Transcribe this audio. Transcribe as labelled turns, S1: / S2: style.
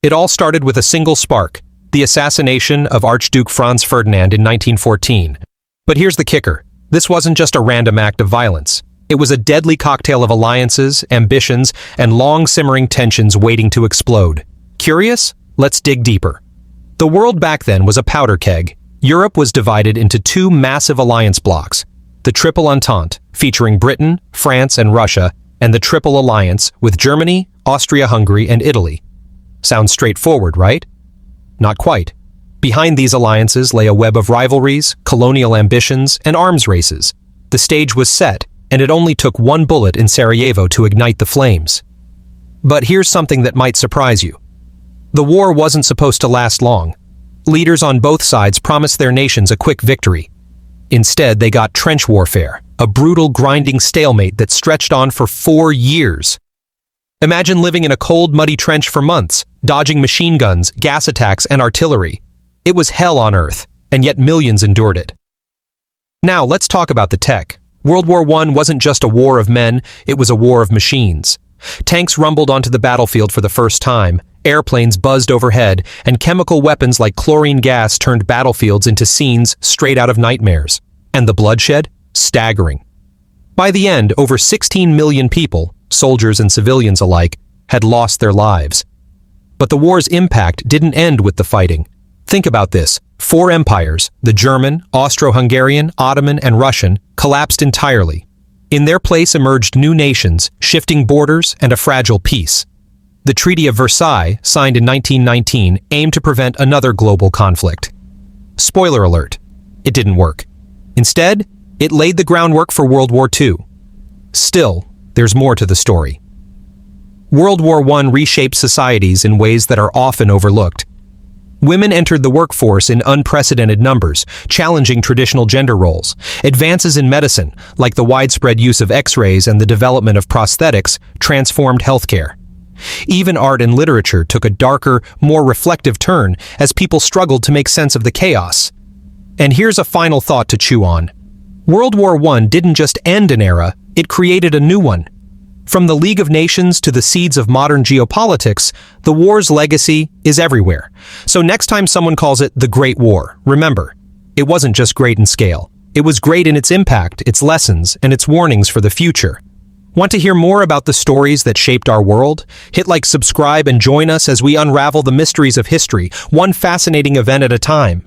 S1: It all started with a single spark, the assassination of Archduke Franz Ferdinand in 1914. But here's the kicker. This wasn't just a random act of violence. It was a deadly cocktail of alliances, ambitions, and long-simmering tensions waiting to explode. Curious? Let's dig deeper. The world back then was a powder keg. Europe was divided into two massive alliance blocks: the Triple Entente, featuring Britain, France, and Russia, and the Triple Alliance with Germany, Austria-Hungary, and Italy. Sounds straightforward, right? Not quite. Behind these alliances lay a web of rivalries, colonial ambitions, and arms races. The stage was set, and it only took one bullet in Sarajevo to ignite the flames. But here's something that might surprise you. The war wasn't supposed to last long. Leaders on both sides promised their nations a quick victory. Instead, they got trench warfare, a brutal, grinding stalemate that stretched on for 4 years. Imagine living in a cold, muddy trench for months, dodging machine guns, gas attacks, and artillery. It was hell on earth, and yet millions endured it. Now, let's talk about the tech. World War I wasn't just a war of men, it was a war of machines. Tanks rumbled onto the battlefield for the first time, airplanes buzzed overhead, and chemical weapons like chlorine gas turned battlefields into scenes straight out of nightmares. And the bloodshed? Staggering. By the end, over 16 million people, soldiers and civilians alike, had lost their lives. But the war's impact didn't end with the fighting. Think about this. 4 empires, the German, Austro-Hungarian, Ottoman, and Russian, collapsed entirely. In their place emerged new nations, shifting borders, and a fragile peace. The Treaty of Versailles, signed in 1919, aimed to prevent another global conflict. Spoiler alert, it didn't work. Instead, it laid the groundwork for World War II. Still, there's more to the story. World War I reshaped societies in ways that are often overlooked. Women entered the workforce in unprecedented numbers, challenging traditional gender roles. Advances in medicine, like the widespread use of X-rays and the development of prosthetics, transformed healthcare. Even art and literature took a darker, more reflective turn as people struggled to make sense of the chaos. And here's a final thought to chew on. World War I didn't just end an era, it created a new one. From the League of Nations to the seeds of modern geopolitics, the war's legacy is everywhere. So next time someone calls it the Great War, remember, it wasn't just great in scale. It was great in its impact, its lessons, and its warnings for the future. Want to hear more about the stories that shaped our world? Hit like, subscribe, and join us as we unravel the mysteries of history, one fascinating event at a time.